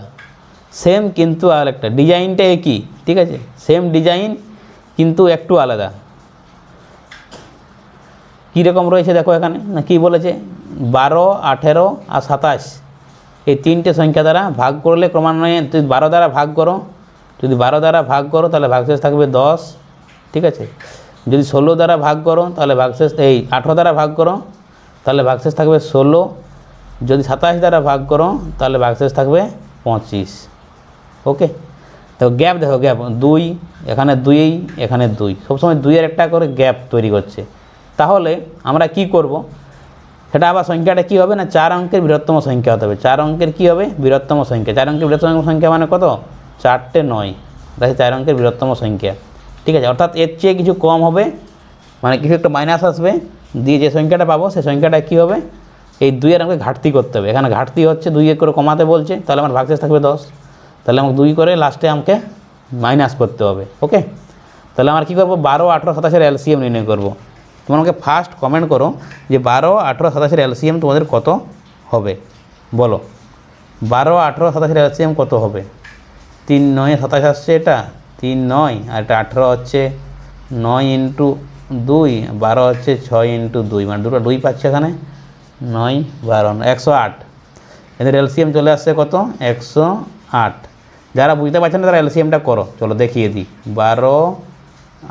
সেম কিন্তু আরেকটা ডিজাইনটা একই। ঠিক আছে, সেম ডিজাইন কিন্তু একটু আলাদা। কীরকম রয়েছে দেখো এখানে, না কী বলেছে, 12 18 আর 27 এই 3টে সংখ্যা দ্বারা ভাগ করলে ক্রমান্বয়ে, যদি 12 দ্বারা ভাগ করো, যদি 12 দ্বারা ভাগ করো তাহলে ভাগশেষ থাকবে 10। ঠিক আছে, যদি 16 দ্বারা ভাগ করো তাহলে ভাগশেষ, এই 18 দ্বারা ভাগ করো তাহলে ভাগশেষ থাকবে 16, যদি 27 দ্বারা ভাগ করো তাহলে ভাগশেষ থাকবে 25। ওকে, তো গ্যাপ দেখো, গ্যাপ 2, এখানে 2, এখানে 2, সবসময় 2-এর একটা করে গ্যাপ তৈরি করছে। তাহলে আমরা কি করব, সেটা আবার সংখ্যাটা কী হবে না, 4 অঙ্কের বৃহত্তম সংখ্যা হতে হবে। 4 অঙ্কের কী হবে, বৃহত্তম সংখ্যা। 4 অঙ্কের বৃহত্তম সংখ্যা মানে কত, 4টে 9, তাই 4 অঙ্কের বৃহত্তম সংখ্যা। ঠিক আছে, অর্থাৎ এর চেয়ে কিছু কম হবে, মানে কিছু একটা মাইনাস আসবে, দিয়ে যে সংখ্যাটা পাবো সেই সংখ্যাটা কী হবে, এই 2-এর আমাকে ঘাটতি করতে হবে। এখানে ঘাটতি হচ্ছে 2 করে কমাতে বলছে, তাহলে আমার ভাগশেষ থাকবে 10, তাহলে আমাকে 2 করে লাস্টে আমাকে মাইনাস করতে হবে। ওকে, তাহলে আমরা কী করবো, 12 18 27-এর এলসিএম নির্ণয় করবো। তোমরা আমাকে ফার্স্ট কমেন্ট করো যে 12 18 27-এর এলসিএম তোমাদের কত হবে বলো, 12 18 27-এর এলসিএম কত হবে। 3 9 27 আসছে, এটা 3 9, আর এটা 18 হচ্ছে 9 × 2, 12 হচ্ছে 6 ইন্টু 2, মানে দুটো 2 পাচ্ছে এখানে, 9, 12, 108। এদের এলসিএম চলে আসছে কত? 108। যারা বুঝতে পারছেন না তারা এলসিএমটা করো, চলো দেখিয়ে দিই। 12,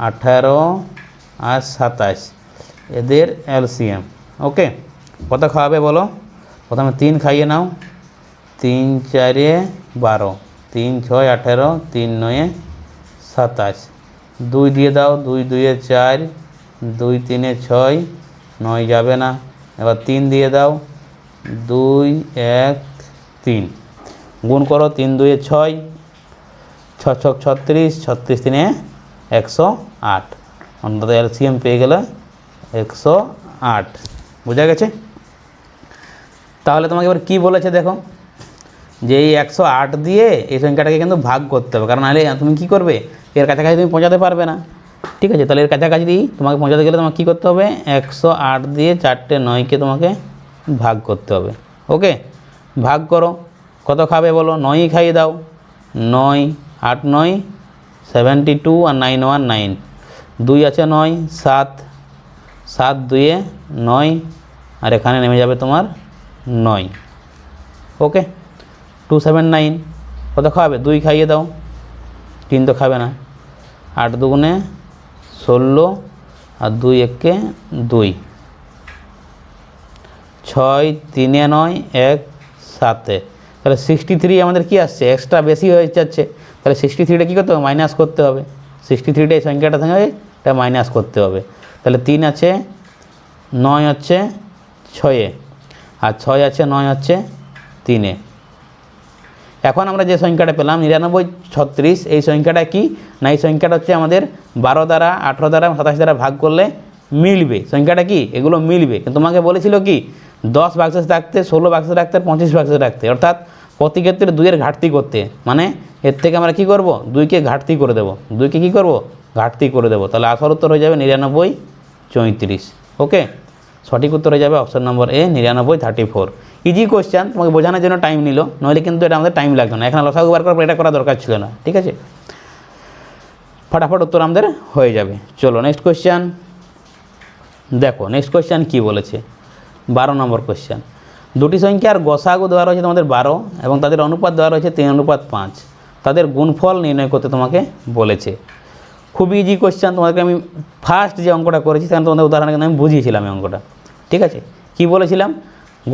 18 আর 27 এদের এলসিএম। ওকে, কত খাওয়াবে বলো? প্রথমে 3 খাইয়ে নাও। 3 4 12, 3 6 18, 3 9 27, 2 দিয়ে দাও, 2 2 4, 2 3 6, 9 যাবে না। এবার 3 দিয়ে দাও, 2 1 3, গুণ করো, 3 2 6, 6 6 36, 36 3 108, অন্তত এলসিএম পেয়ে গেলে 108। বোঝা গেছে? তাহলে তোমাকে এবার কী বলেছে দেখো, যে এই 108 দিয়ে এই সংখ্যাটাকে কিন্তু ভাগ করতে হবে, কারণ নাহলে তুমি কী করবে, এর কাছাকাছি তুমি পৌঁছাতে পারবে না। ঠিক আছে, তাহলে এর কাছাকাছি তোমাকে পৌঁছাতে গেলে তোমাকে কী করতে হবে, 108 দিয়ে 4টে 9কে তোমাকে ভাগ করতে হবে। ওকে, ভাগ করো। কত খাবে বলো? 9ই খাইয়ে দাও। 9 8 9 72 আর 9 1 9, 2 আছে 9, 7 7 2 9, আর এখানে নেমে যাবে তোমার 9। ওকে, 2 7 9, কত খাবে? 2 খাইয়ে দাও। 3 তো খাবে না। 8 2 16 আর 2 1 2, 6 3 9 1 7, তাহলে 63 আমাদের কি আসছে, এক্সট্রা বেশি হয়ে যাচ্ছে। তাহলে 63টা কী করতে হবে? মাইনাস করতে হবে। 63টা এই সংখ্যাটা থেকে এটা মাইনাস করতে হবে। তাহলে 3 আছে, 9 হচ্ছে 6-এ, আর 6 আছে, 9 হচ্ছে 3-এ। এখন আমরা যে সংখ্যাটা পেলাম 99 36, এই সংখ্যাটা কি না, এই সংখ্যাটা হচ্ছে আমাদের 12 দ্বারা 18 দ্বারা 27 দ্বারা ভাগ করলে মিলবে। সংখ্যাটা কি, এগুলো মিলবে। কিন্তু তোমাকে বলেছিল কি 10 ভাগশেষ রাখতে, 16 ভাগশেষ রাখতে, 25 ভাগশেষ রাখতে, অর্থাৎ প্রতি ক্ষেত্রে 2-এর ঘাটতি করতে। মানে এর থেকে আমরা কি করব, 2কে ঘাটতি করে দেবো। 2কে কী করবো, ঘাটতি করে দেবো। তাহলে আসল উত্তর হয়ে যাবে 99 34। ওকে, সঠিক উত্তর হয়ে যাবে অপশন নম্বর এ, 99 34। ইজি কোয়েশ্চেন, তোমাকে বোঝানোর জন্য টাইম নিল, নইলে কিন্তু এটা আমাদের টাইম লাগবে না। এখানে লসাগু বার করার পর এটা করা দরকার ছিল না। ঠিক আছে, ফটাফট উত্তর আমাদের হয়ে যাবে। চলো নেক্সট কোয়েশ্চেন দেখো। নেক্সট কোয়েশ্চেন কী বলেছে, 12 নম্বর কোয়েশ্চেন। দুটি সংখ্যার গসাগু দেওয়া রয়েছে তোমাদের 12 এবং তাদের অনুপাত দেওয়া রয়েছে 3:5। তাদের গুণফল নির্ণয় করতে তোমাকে বলেছে। খুবই ইজি কোয়েশ্চেন। তোমাদেরকে আমি ফার্স্ট যে অঙ্কটা করেছি সেখানে তোমাদের উদাহরণে কিন্তু আমি বুঝিয়েছিলাম এই অঙ্কটা। ঠিক আছে, কি বলেছিলাম,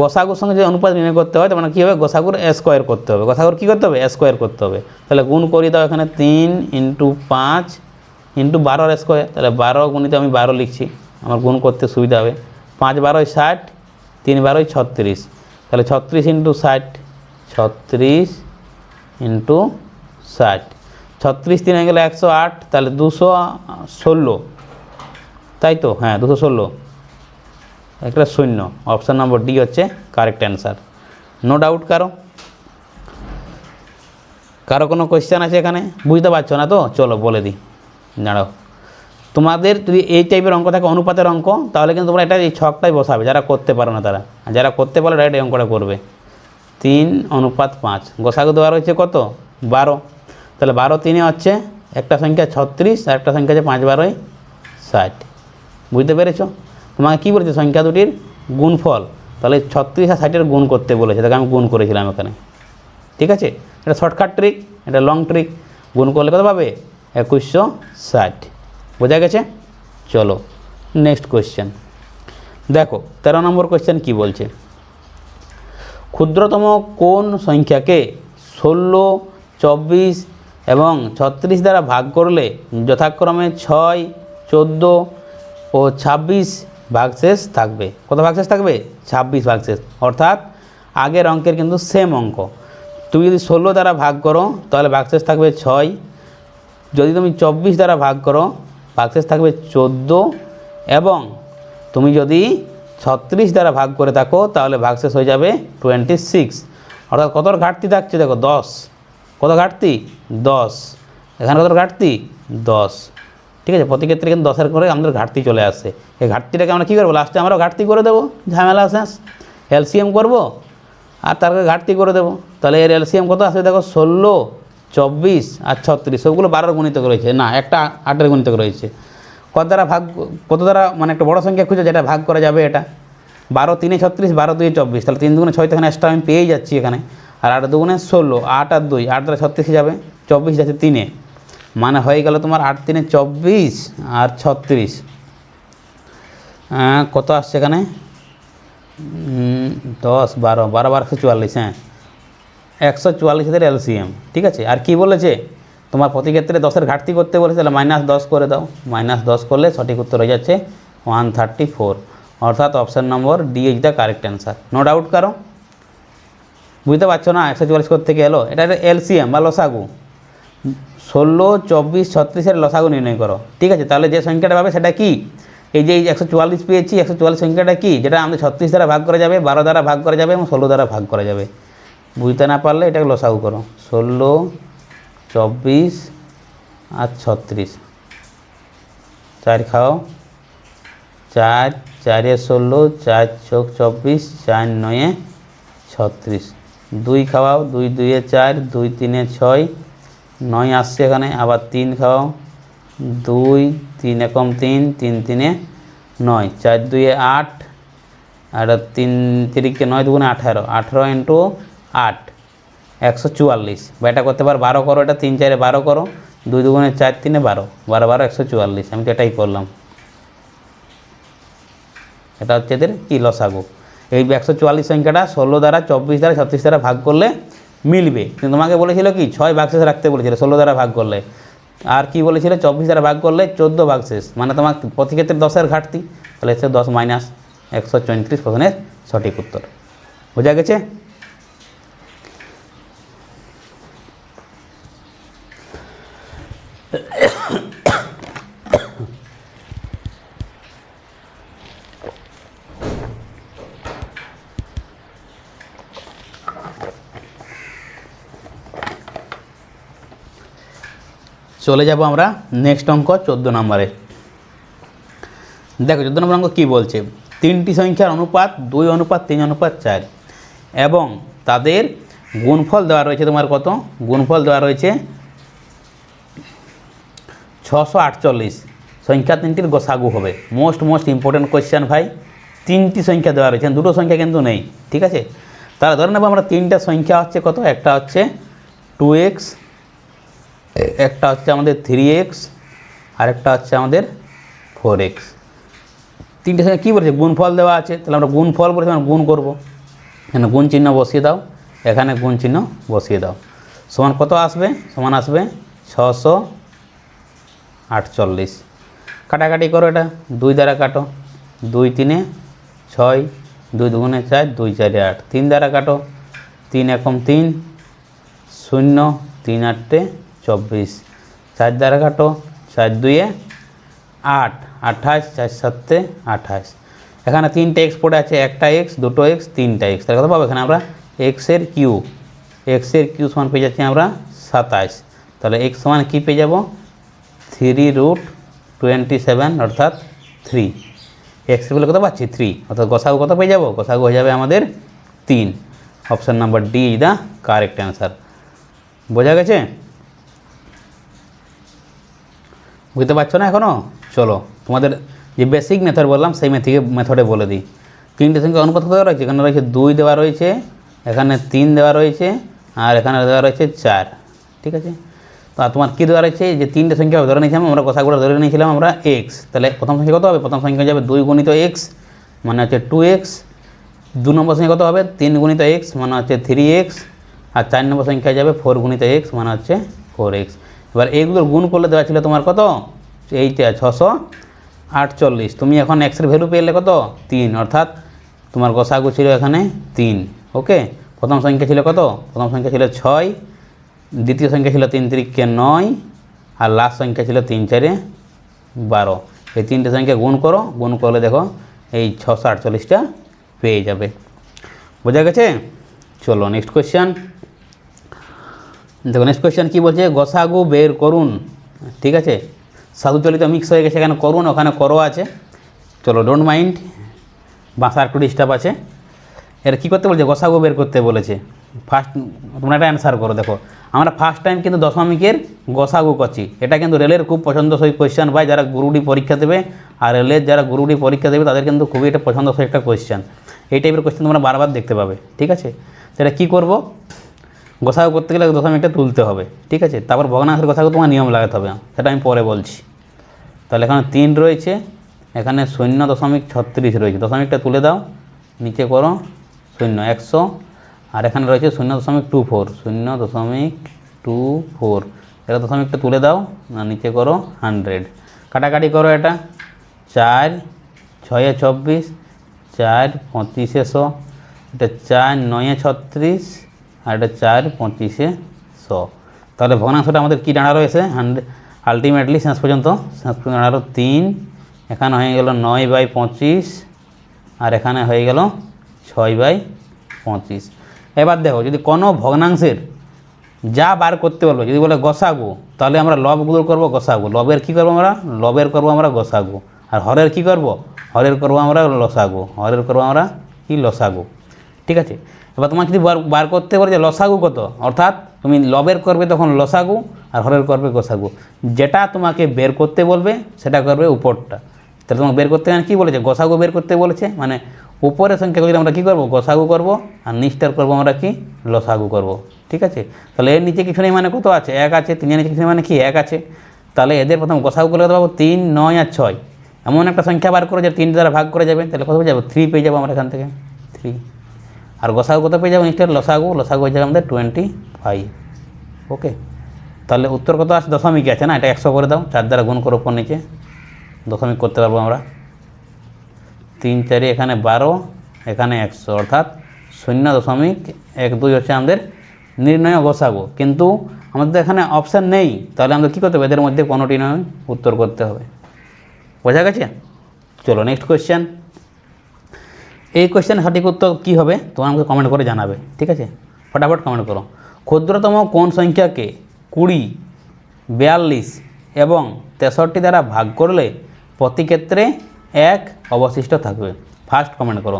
গসাগুর সঙ্গে যে অনুপাত নির্ণয় করতে হয়, তার মানে কী হবে, গসাগুর স্কোয়ার করতে হবে। গসাগুর কী করতে হবে, স্কোয়ার করতে হবে। তাহলে গুণ করি দাও, এখানে 3 × 5 × 12 স্কোয়ার। তাহলে 12 গুণিত আমি 12 লিখছি, আমার গুণ করতে সুবিধা হবে। 5 12 60, 3 12 36, তাহলে 36 × 60, 36 × 60, 36 3 হয়ে গেলে 108, তাহলে 216, তাই তো, হ্যাঁ 216, একটা 0। অপশান নম্বর ডি হচ্ছে কারেক্ট অ্যান্সার। No doubt. কারো কোনো কোয়েশ্চেন আছে এখানে, বুঝতে পারছো না তো? চলো বলে দিই, দাঁড়াও। তোমাদের যদি এই টাইপের অঙ্ক থাকে, অনুপাতের অঙ্ক, তাহলে কিন্তু তোমরা এটা এই ছকটাই বসাবে, যারা করতে পারো না তারা। আর যারা করতে পারো ডাইরেক্ট এই অঙ্কটা করবে। 3:5, গসাগু দেওয়া রয়েছে কত, 12। তাহলে 12 3 হচ্ছে একটা সংখ্যা 36 আর একটা সংখ্যা আছে 5 12 60। বুঝতে পেরেছো? তোমাকে কী বলেছে, সংখ্যা দুটির গুণফল। তাহলে 36 আর 60-এর গুণ করতে বলেছে, তাকে আমি গুণ করেছিলাম এখানে। ঠিক আছে, এটা শর্টকাট ট্রিক, এটা লং ট্রিক। গুণ করলে কত পাবে, 2160। বোঝা গেছে? চলো নেক্সট কোয়েশ্চেন দেখো। 13 নম্বর কোয়েশ্চেন কী বলছে, ক্ষুদ্রতম কোন সংখ্যাকে 16, 24 এবং 36 দ্বারা ভাগ করলে যথাক্রমে 6, 14 ও 26 ভাগশেষ থাকবে। কত ভাগশেষ থাকবে, 26 ভাগশেষ। অর্থাৎ আগের অঙ্কের কিন্তু সেম অঙ্ক। তুমি যদি 16 দ্বারা ভাগ করো তাহলে ভাগশেষ থাকবে 6, যদি তুমি 24 দ্বারা ভাগ করো ভাগশেষ থাকবে 14, এবং তুমি যদি 36 দ্বারা ভাগ করে থাকো তাহলে ভাগশেষ হয়ে যাবে 26। অর্থাৎ কতর ঘাটতি থাকছে দেখো, 10। কত ঘাটতি, 10। এখানে কত ঘাটতি, 10। ঠিক আছে, প্রতি ক্ষেত্রে কিন্তু 10-এর করে আমাদের ঘাটতি চলে আসে। এই ঘাটতিটাকে আমরা কী করবো, লাস্টে আমরা ঘাটতি করে দেবো, ঝামেলা শেষ। এলসিএম করবো আর তার ঘাটতি করে দেবো। তাহলে এর এলসিএম কত আসবে দেখো, 16, 24 আর 36, সবগুলো 12-এর গুণিতক রয়েছে, না একটা 8-এর গুণিতক রয়েছে। কত দ্বারা মানে একটা বড় সংখ্যা খুঁজে যেটা ভাগ করা যাবে। এটা 12 3 36, 12 2 24, তাহলে 3 2 6, তো এখানে এক্সট্রা আমি পেয়েই যাচ্ছি এখানে। আর 8 2 16, 8 আর 2, 8 দ্বারা 36 যাবে, 24 যাচ্ছে 3-এ, মানে হয়ে গেল তোমার 8 3 24 আর 36 কত আসছে এখানে 10 12 12 12 144, হ্যাঁ 144 এর এলসিএম। ঠিক আছে, আর কি বলেছে তোমার প্রতি ক্ষেত্রে 10-এর ঘাটতি করতে বলেছে, তাহলে -10 করে দাও, -10 করলে সঠিক উত্তর হয়ে যাচ্ছে 134, অর্থাৎ option number D is the correct answer. No doubt কারো? বুঝতে পারছো না 144 করতে গেলো, এটা এলসিএম বা লসাগু। 16 24 36-এর লসাগু নির্ণয় করো। ঠিক আছে, তাহলে যে সংখ্যাটা পাবে সেটা কি, এই যে 144 পেয়েছি, 144 সংখ্যাটা কি, যেটা আমাদের 36 দ্বারা ভাগ করা যাবে, 12 দ্বারা ভাগ করা যাবে এবং 16 দ্বারা ভাগ করা যাবে। বুঝতে না পারলে এটাকে লসাগু করো, 16 24 আর 36, 4 খাও, 4 4 16, 4 চৌক 24, 4 9 36, 2 খাওয়াও, 2 2 4, 2 3 6, 9 আসছে এখানে, আবার 3 খাওয়াও, 2 3 একম 3, 3 3 9, 4 2 8, আর 3 3 9 2 18, 18 ইন্টু 8 144, বা এটা করতে পারো 12 করো, এটা 3 4 12 করো, 2 2 4 3 12, 12 12 144, আমি তো এটাই করলাম। এটা হচ্ছে এদের কি লসাগু। এই 144 সংখ্যাটা 16 দ্বারা 24 দ্বারা 36 দ্বারা ভাগ করলে মিলবে, কিন্তু তোমাকে বলেছিল কি 6 ভাগশেষ রাখতে বলেছিল 16 দ্বারা ভাগ করলে, আর কি বলেছিল 24 দ্বারা ভাগ করলে 14 ভাগশেষ, মানে তোমার প্রতি ক্ষেত্রে 10-এর ঘাটতি, তাহলে এসে 10 মাইনাস 134 প্রশ্নের সঠিক উত্তর। বোঝা গেছে? চলে যাব আমরা নেক্সট অঙ্ক 14 নম্বরে। দেখো 14 নম্বর অঙ্ক কী বলছে, 3টি সংখ্যার অনুপাত 2:3:4 এবং তাদের গুণফল দেওয়া রয়েছে তোমার কত, গুণফল দেওয়া রয়েছে 648। সংখ্যা 3টির গসাগু হবে। মোস্ট ইম্পর্টেন্ট কোয়েশ্চেন ভাই, 3টি সংখ্যা দেওয়া রয়েছে, 2টো সংখ্যা কিন্তু নেই। ঠিক আছে, তাহলে ধরে নেব আমরা 3টা সংখ্যা হচ্ছে কত, একটা হচ্ছে 2x, একটা হচ্ছে আমাদের 3x, আর একটা হচ্ছে আমাদের 4x। 3টে সংখ্যা কী বলেছে, গুণফল দেওয়া আছে, তাহলে আমরা গুণফল বলেছি, আমরা গুণ করবো, এখানে গুণ চিহ্ন বসিয়ে দাও, এখানে গুণ চিহ্ন বসিয়ে দাও, সমান কত আসবে, সমান আসবে 648। কাটাকাটি করো, এটা 2 দ্বারা কাটো, 2 3 6, 2 2 4, 2 4 8, 3 দ্বারা কাটো, 3 একম 3 0, 3 8 24, 4 দ্বারা কাটো, 4 2 8, 28, 4 7 28, এখানে 3টে এক্স পড়ে আছে, একটা এক্স, দুটো এক্স, 3টা এক্স, তাহলে কত পাবো এখানে আমরা এক্সের কিউ সমান পেয়ে যাচ্ছি আমরা 27, তাহলে এক্স সমান কী পেয়ে যাব 3√27 অর্থাৎ 3, এক্স বলে কত পাচ্ছি 3, অর্থাৎ গসাগু কত পেয়ে যাব, গসাগু হয়ে যাবে আমাদের 3। Option number D is the correct answer. বোঝা গেছে? বুঝতে পারছো না এখনও? চলো তোমাদের যে বেসিক মেথড বললাম সেই মেথডে বলে দিই। 3টে সংখ্যা অনুপাত দেওয়া রয়েছে, এখানে রয়েছে 2 দেওয়া রয়েছে, এখানে 3 দেওয়া রয়েছে, আর এখানে দেওয়া রয়েছে 4। ঠিক আছে, তো তোমার কী দেওয়া রয়েছে, যে 3টে সংখ্যা ধরে নিয়েছিলাম আমরা, গসাগুলো ধরে নিয়েছিলাম আমরা এক্স, তাহলে প্রথম সংখ্যা কত হবে, প্রথম সংখ্যা যাবে 2 গুণিত এক্স মানে হচ্ছে 2x, 2 নম্বর সংখ্যা কত হবে 3 গুণিত এক্স মানে হচ্ছে 3x, আর 4 নম্বর সংখ্যা যাবে 4 গুণিত এক্স মানে হচ্ছে 4x। এবার এইগুলোর গুণ করলে দেওয়া ছিল তোমার কত, এইটা 648, তুমি এখন এক্সের ভ্যালু পেলে কত 3, অর্থাৎ তোমার গসাগু ছিল এখানে 3। ওকে, প্রথম সংখ্যা ছিল কত, প্রথম সংখ্যা ছিল 6, দ্বিতীয় সংখ্যা ছিল 3 3 9, আর লাস্ট সংখ্যা ছিল 3 4 12। এই 3টে সংখ্যা গুণ করো, গুণ করলে দেখো এই 648টা পেয়ে যাবে। বোঝা গেছে? চলো নেক্সট কোয়েশ্চেন। দেখো নেক্সট কোয়েশ্চেন কী বলছে, গসাগু বের করুন। ঠিক আছে, সাধুচলিত মিক্স হয়ে গেছে, এখানে করুন ওখানে করো আছে। চলো ডোন্ট মাইন্ড, বাসার একটু ডিস্টার্ব আছে। এর কী করতে বলছে, গসাগু বের করতে বলেছে। ফার্স্ট তোমরা একটা অ্যান্সার করো। দেখো আমরা ফার্স্ট টাইম কিন্তু দশমিকের গসাগু করছি। এটা কিন্তু রেলের খুব পছন্দসই কোয়েশ্চেন ভাই, যারা গ্রুপ ডি পরীক্ষা দেবে আর রেলের যারা গ্রুপ ডি পরীক্ষা দেবে তাদের কিন্তু খুবই এটা পছন্দসই একটা কোয়েশ্চেন। এই টাইপের কোয়েশ্চেন তোমরা বারবার দেখতে পাবে, ঠিক আছে। সেটা কী করবো, গোসাগু করতে গেলে দশমিকটা তুলতে হবে, ঠিক আছে। তারপর ভগ্নাংশের গোসাগু তোমার নিয়ম লাগাতে হবে, সেটা আমি পরে বলছি। তাহলে এখানে 3 রয়েছে, এখানে 0.36 রয়েছে, দশমিকটা তুলে দাও, নিচে করো 0 100, আর এখানে রয়েছে 0.24 0.24, এটা দশমিকটা তুলে দাও, নিচে করো 100, কাটাকাটি করো, এটা 4 6 24, 4 25 100, এটা 4 9 36, আর এটা 4 25 100। তাহলে ভগ্নাংশটা আমাদের কী দাঁড়ালো এসে 100, আলটিমেটলি শেষ পর্যন্ত দাঁড়ালো 3, এখানে হয়ে গেল 9/25, আর এখানে হয়ে গেল 6/25। এবার দেখো, যদি কোনো ভগ্নাংশের যা বার করতে বলবো, যদি বলে গসাগু, তাহলে আমরা লবগুলো করবো গসাগু, লবের কী করবো আমরা, লবের করবো আমরা গসাগু, আর হরের কী করবো, হরের করবো আমরা লসাগু, হরের করবো আমরা কি লসাগু, ঠিক আছে। এবার তোমার যদি বার করতে বলে যে লসাগু কত, অর্থাৎ তুমি লবের করবে তখন লসাগু আর হরের করবে গসাগু, যেটা তোমাকে বের করতে বলবে সেটা করবে উপরটা। তাহলে তোমাকে বের করতে কী বলেছে, গসাগু বের করতে বলেছে, মানে উপরের সংখ্যাগুলি আমরা কী করবো, গসাগু করবো, আর নিচটার করবো আমরা কি, লসাগু করবো, ঠিক আছে। তাহলে এর নিচে কিছু নেই মানে কত আছে, 1 আছে, 3 এর নিচে কিছু নেই মানে কি 1 আছে। তাহলে এদের প্রথম গসাগু করে দেবো 3 9 আর 6, এমন একটা সংখ্যা বার করে যে 3 দ্বারা ভাগ করে যাবে, তাহলে কত পেয়ে যাবো, 3 পেয়ে যাবো আমরা এখান থেকে 3। আর গসাগু কত পেয়ে যাবো, নিচটার লসাগু, লসাগু হয়ে যাবে আমাদের 25। ওকে, তাহলে উত্তর কত আছে, দশমিক আছে না, এটা 100 করে দাও, 4 দ্বারা গুণ করো উপর নিচে, দশমিক করতে পারবো আমরা। 3 4 এখানে 12, এখানে 100, অর্থাৎ 0.12 হচ্ছে আমাদের নির্ণয় গসাগু। কিন্তু আমাদের এখানে অপশান নেই, তাহলে আমাদের কী করতে হবে, এদের মধ্যে কোনোটি নয় উত্তর করতে হবে। বোঝা গেছে? চলো নেক্সট কোয়েশ্চেন। এই কোয়েশ্চেন সঠিক উত্তর কী হবে তোমরা আমাকে কমেন্ট করে জানাবে, ঠিক আছে, ফটাফট কমেন্ট করো। ক্ষুদ্রতম কোন সংখ্যাকে 20 42 এবং 63 দ্বারা ভাগ করলে প্রতি ক্ষেত্রে 1 অবশিষ্ট থাকবে? ফার্স্ট কমেন্ট করো।